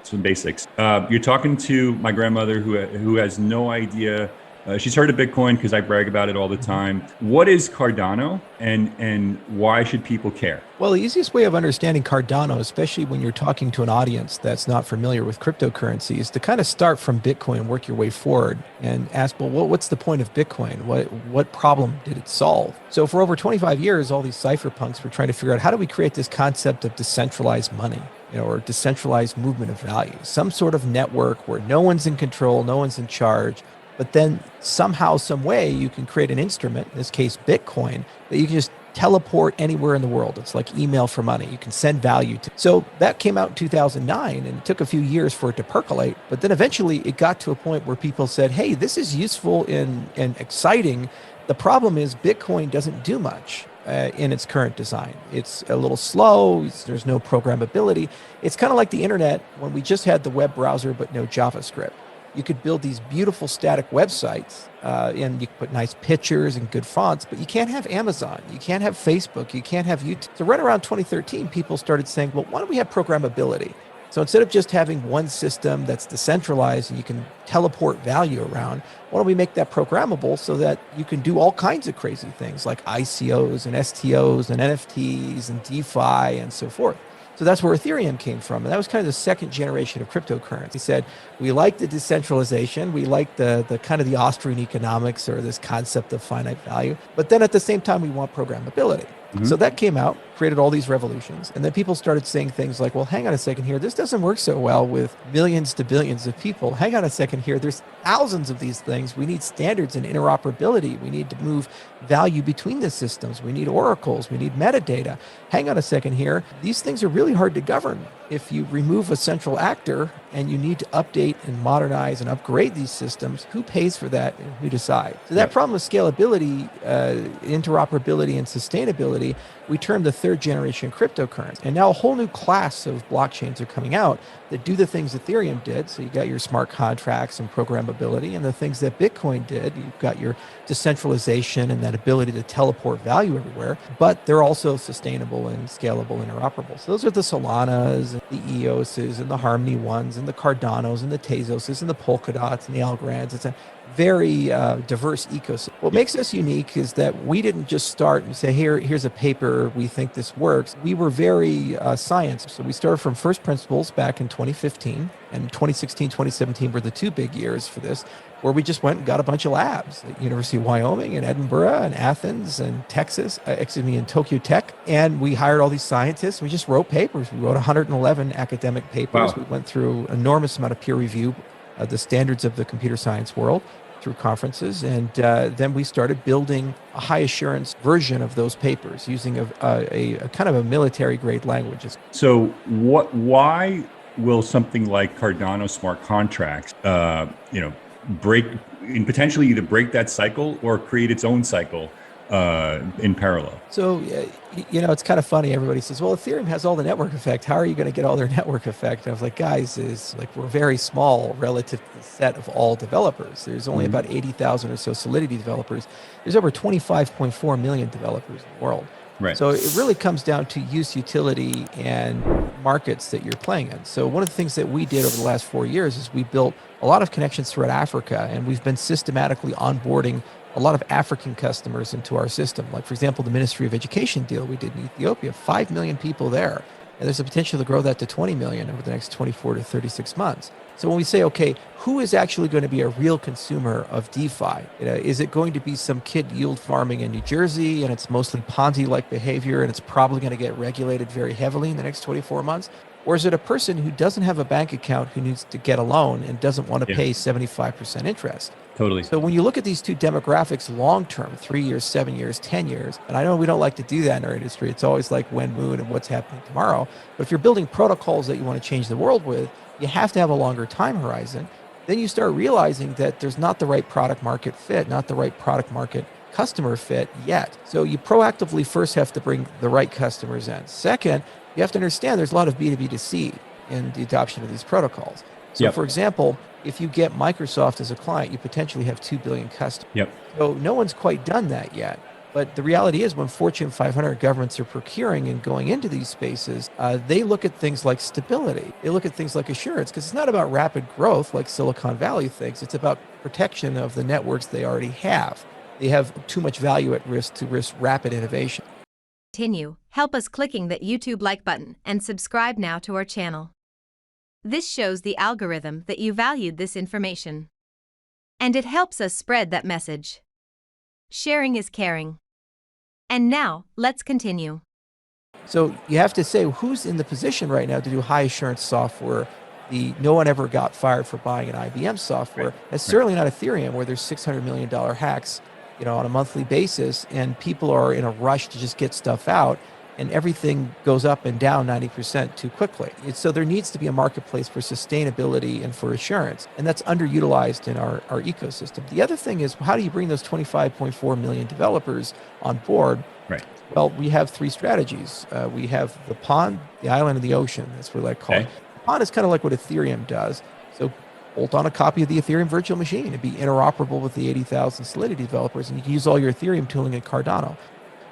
some basics. You're talking to my grandmother who has no idea. She's heard of Bitcoin because I brag about it all the time. What is Cardano, and why should people care? Well, the easiest way of understanding Cardano, especially when you're talking to an audience that's not familiar with cryptocurrency, is to kind of start from Bitcoin and work your way forward and ask, well, what's the point of Bitcoin? What problem did it solve? So for over 25 years, all these cypherpunks were trying to figure out, how do we create this concept of decentralized money, or decentralized movement of value, some sort of network where no one's in control, no one's in charge, but then somehow, some way, you can create an instrument, in this case, Bitcoin, that you can just teleport anywhere in the world. It's like email for money. You can send value to. So that came out in 2009, and it took a few years for it to percolate. But then eventually it got to a point where people said, hey, this is useful and exciting. The problem is Bitcoin doesn't do much in its current design. It's a little slow. There's no programmability. It's kind of like the internet when we just had the web browser, but no JavaScript. You could build these beautiful static websites and you could put nice pictures and good fonts, but you can't have Amazon. You can't have Facebook. You can't have YouTube. So right around 2013, people started saying, well, why don't we have programmability? So instead of just having one system that's decentralized and you can teleport value around, why don't we make that programmable so that you can do all kinds of crazy things like ICOs and STOs and NFTs and DeFi and so forth. So that's where Ethereum came from. And that was kind of the second generation of cryptocurrency. He said, we like the decentralization. We like the kind of the Austrian economics, or this concept of finite value. But then at the same time, we want programmability. So that came out, created all these revolutions. And then people started saying things like, well, hang on a second here. This doesn't work so well with millions to billions of people. Hang on a second here. There's thousands of these things. We need standards and interoperability. We need to move value between the systems. We need oracles. We need metadata. Hang on a second here. These things are really hard to govern. If you remove a central actor and you need to update and modernize and upgrade these systems, who pays for that and who decides? So that problem of scalability, interoperability, and sustainability, we termed the third generation cryptocurrency. And now a whole new class of blockchains are coming out that do the things Ethereum did. So you got your smart contracts and programmability, and the things that Bitcoin did. You've got your decentralization and that ability to teleport value everywhere, but they're also sustainable and scalable and interoperable. So those are the Solanas and the EOSs and the Harmony ones and the Cardanos and the Tezoses and the Polkadots and the Algorand's. It's a very diverse ecosystem. What makes us unique is that we didn't just start and say, here's a paper, we think this works. We were very science. So we started from first principles back in 2015, and 2016, 2017 were the two big years for this, where we just went and got a bunch of labs at University of Wyoming and Edinburgh and Athens and Texas, and Tokyo Tech. And we hired all these scientists. We just wrote papers. We wrote 111 academic papers. Wow. We went through an enormous amount of peer review, the standards of the computer science world, through conferences. And then we started building a high assurance version of those papers using a kind of a military grade language. So why will something like Cardano smart contracts, break and potentially either break that cycle or create its own cycle in parallel? So, it's kind of funny. Everybody says, well, Ethereum has all the network effect. How are you going to get all their network effect? And I was like, guys, we're very small relative to the set of all developers. There's only about 80,000 or so Solidity developers. There's over 25.4 million developers in the world. Right. So it really comes down to use, utility, and markets that you're playing in. So one of the things that we did over the last 4 years is we built a lot of connections throughout Africa, and we've been systematically onboarding a lot of African customers into our system. Like, for example, the Ministry of Education deal we did in Ethiopia, 5 million people there. And there's a potential to grow that to 20 million over the next 24 to 36 months. So when we say, okay, who is actually going to be a real consumer of DeFi? Is it going to be some kid yield farming in New Jersey, and it's mostly Ponzi-like behavior, and it's probably going to get regulated very heavily in the next 24 months? Or is it a person who doesn't have a bank account who needs to get a loan and doesn't want to pay 75% interest? Totally. So when you look at these two demographics long-term, 3 years, 7 years, 10 years, and I know we don't like to do that in our industry. It's always like when, moon, and what's happening tomorrow. But if you're building protocols that you want to change the world with, you have to have a longer time horizon. Then you start realizing that there's not the right product market fit, not the right product market customer fit yet. So you proactively first have to bring the right customers in. Second, you have to understand there's a lot of B2B2C in the adoption of these protocols. So for example, if you get Microsoft as a client, you potentially have 2 billion customers. So no one's quite done that yet. But the reality is when Fortune 500 governments are procuring and going into these spaces, they look at things like stability. They look at things like assurance, because it's not about rapid growth like Silicon Valley thinks. It's about protection of the networks they already have. They have too much value at risk to risk rapid innovation. Continue. Help us clicking that YouTube like button and subscribe now to our channel. This shows the algorithm that you valued this information. And it helps us spread that message. Sharing is caring. And now, let's continue. So you have to say who's in the position right now to do high assurance software. No one ever got fired for buying an IBM software. That's certainly not Ethereum, where there's $600 million hacks, on a monthly basis, and people are in a rush to just get stuff out, and everything goes up and down 90% too quickly. So there needs to be a marketplace for sustainability and for assurance, and that's underutilized in our ecosystem. The other thing is, how do you bring those 25.4 million developers on board? Right. Well, we have three strategies. We have the pond, the island, and the ocean. That's what I call it. The pond is kind of like what Ethereum does. So bolt on a copy of the Ethereum virtual machine and be interoperable with the 80,000 Solidity developers, and you can use all your Ethereum tooling in Cardano.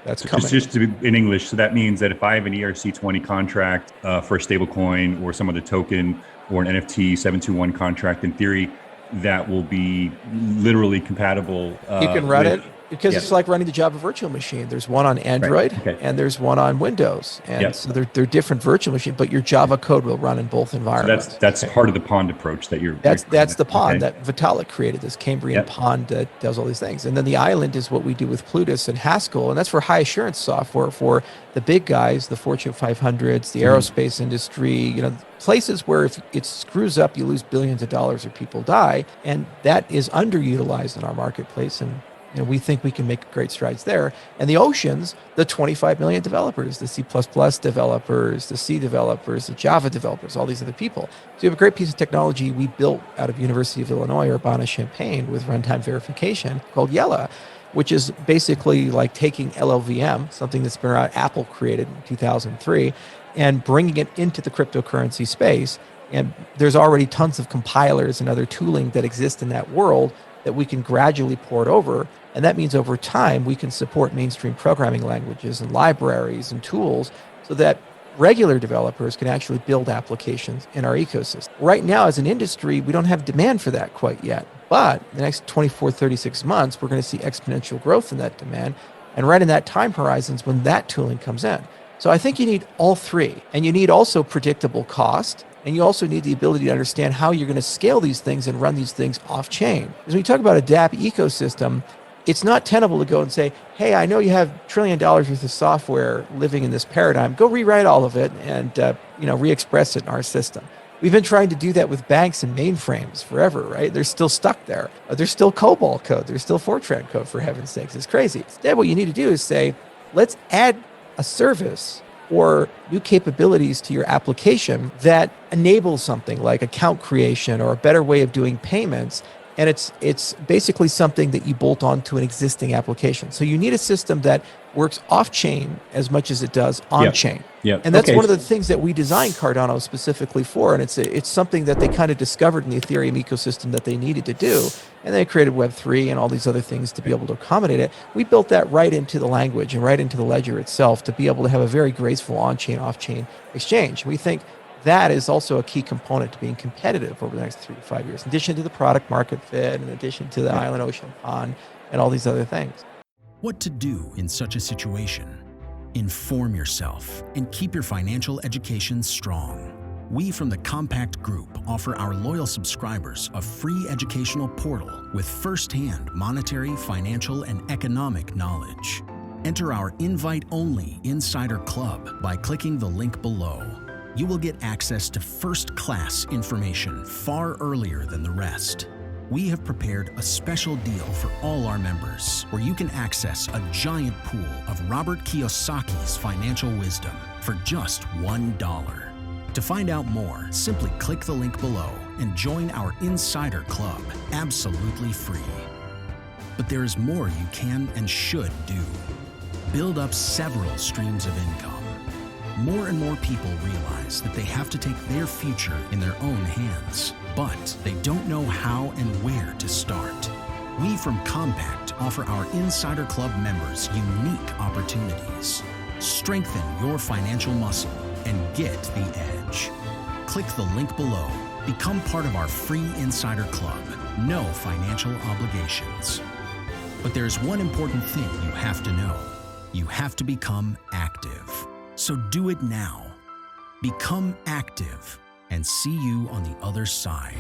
That's coming. Just to be in English, so that means that if I have an ERC20 contract for a stablecoin or some other token or an NFT 721 contract, in theory, that will be literally compatible. You can run it. Because it's like running the Java virtual machine. There's one on Android and there's one on Windows. And so they're different virtual machines, but your Java code will run in both environments. So that's part of the pond approach that you're... That's the pond that Vitalik created, this Cambrian pond that does all these things. And then the island is what we do with Plutus and Haskell, and that's for high assurance software for the big guys, the Fortune 500s, the aerospace industry, places where if it screws up, you lose billions of dollars or people die. And that is underutilized in our marketplace. And we think we can make great strides there. And the oceans, the 25 million developers, the C++ developers, the C developers, the Java developers, all these other people. So we have a great piece of technology we built out of University of Illinois, Urbana-Champaign, with runtime verification called Yella, which is basically like taking LLVM, something that's been around, Apple created in 2003, and bringing it into the cryptocurrency space. And there's already tons of compilers and other tooling that exist in that world that we can gradually port over. And that means over time, we can support mainstream programming languages and libraries and tools so that regular developers can actually build applications in our ecosystem. Right now, as an industry, we don't have demand for that quite yet. But the next 24, 36 months, we're going to see exponential growth in that demand. And right in that time horizon is when that tooling comes in. So I think you need all three. And you need also predictable cost. And you also need the ability to understand how you're going to scale these things and run these things off-chain. Because when you talk about a DApp ecosystem, it's not tenable to go and say, hey, I know you have $1 trillion worth of software living in this paradigm. Go rewrite all of it and re-express it in our system. We've been trying to do that with banks and mainframes forever, right? They're still stuck there. There's still COBOL code. There's still Fortran code, for heaven's sakes. It's crazy. Instead, what you need to do is say, let's add a service or new capabilities to your application that enables something like account creation or a better way of doing payments. And it's basically something that you bolt onto an existing application. So you need a system that works off-chain as much as it does on-chain. And that's one of the things that we designed Cardano specifically for. And it's something that they kind of discovered in the Ethereum ecosystem that they needed to do. And they created Web3 and all these other things to be able to accommodate it. We built that right into the language and right into the ledger itself to be able to have a very graceful on-chain, off-chain exchange. We think that is also a key component to being competitive over the next 3 to 5 years, in addition to the product market fit, in addition to the island, ocean, pond, and all these other things. What to do in such a situation? Inform yourself and keep your financial education strong. We from the Compact Group offer our loyal subscribers a free educational portal with first-hand monetary, financial, and economic knowledge. Enter our invite-only Insider Club by clicking the link below. You will get access to first-class information far earlier than the rest. We have prepared a special deal for all our members where you can access a giant pool of Robert Kiyosaki's financial wisdom for just $1. To find out more, simply click the link below and join our Insider Club absolutely free. But there is more you can and should do. Build up several streams of income. More and more people realize that they have to take their future in their own hands, but they don't know how and where to start. We from Compact offer our Insider Club members unique opportunities. Strengthen your financial muscle and get the edge. Click the link below. Become part of our free Insider Club. No financial obligations. But there's one important thing you have to know. You have to become active. So do it now. Become active and see you on the other side.